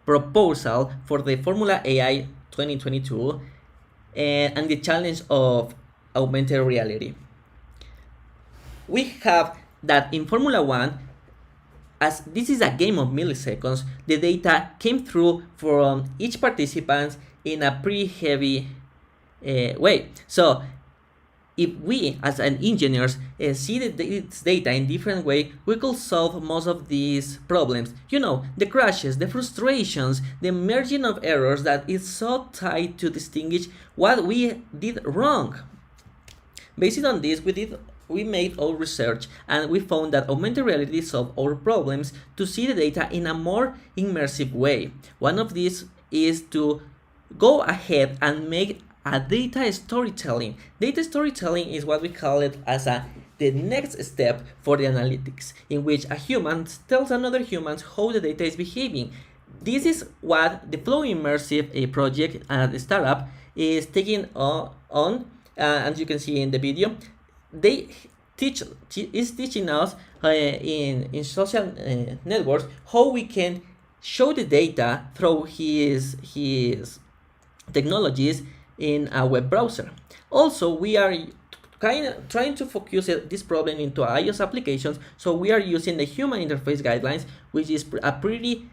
proposal for the Formula AI 2022 and the challenge of augmented reality. We have that in Formula 1, as this is a game of milliseconds, the data came through from each participant in a pretty heavy way. So if we as an engineers see this data in different way, we could solve most of these problems. You know, the crashes, the frustrations, the merging of errors that is so tight to distinguish what we did wrong. Based on this, we made our research and we found that augmented reality solved our problems to see the data in a more immersive way. One of these is to go ahead and make a data storytelling. Data storytelling is what we call it as the next step for the analytics, in which a human tells another human how the data is behaving. This is what the Flow Immersive project at the startup is taking on. As you can see in the video, they is teaching us in social networks how we can show the data through his technologies in a web browser. Also, we are trying to focus this problem into iOS applications, so we are using the human interface guidelines, which is a pretty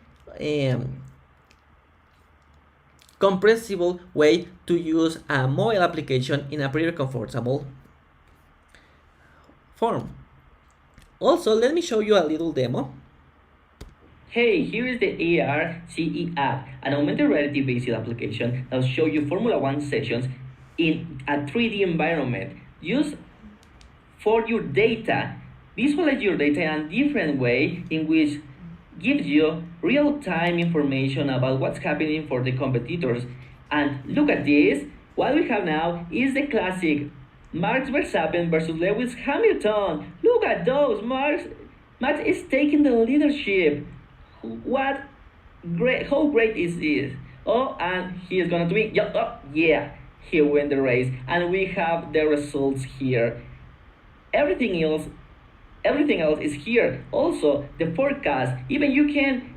compressible way to use a mobile application in a pretty comfortable form. Also, let me show you a little demo. Hey, here is the ARce app, an augmented reality based application that will show you Formula 1 sessions in a 3D environment. Use for your data, visualize your data in a different way in which gives you real-time information about what's happening for the competitors. And look at this, what we have now is the classic Max Verstappen versus Lewis Hamilton. Look at those, Max is taking the leadership. What great, how great is this? Oh, and he is gonna win. Yeah, he won the race, and we have the results here. Everything else is here. Also, the forecast. Even you can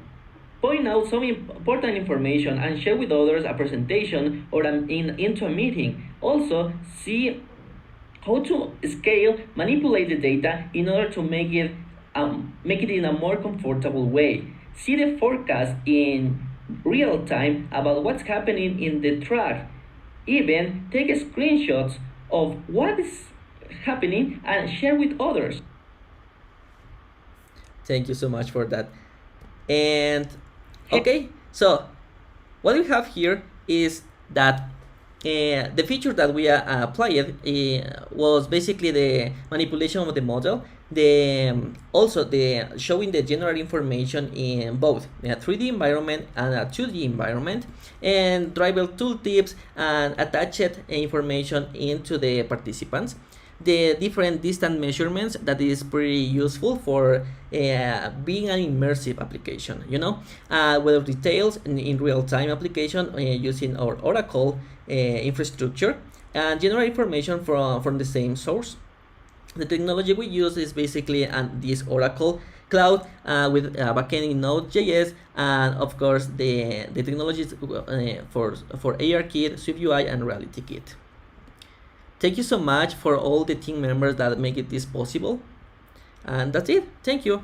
point out some important information and share with others a presentation or into a meeting. Also, see how to scale, manipulate the data in order to make it in a more comfortable way. See the forecast in real time about what's happening in the track. Even take screenshots of what is happening and share with others. Thank you so much for that. And okay, so what we have here is that the feature that we applied was basically the manipulation of the model, also the showing the general information in both a 3D environment and a 2D environment, and driver tooltips and attached information into the participants. The different distance measurements that is pretty useful for being an immersive application, you know, weather details in real-time application using our Oracle infrastructure, and generate information from the same source. The technology we use is basically this Oracle cloud with backend in Node.js, and of course the technologies for ARKit, SwiftUI, and RealityKit. Thank you so much for all the team members that make this possible. And that's it. Thank you.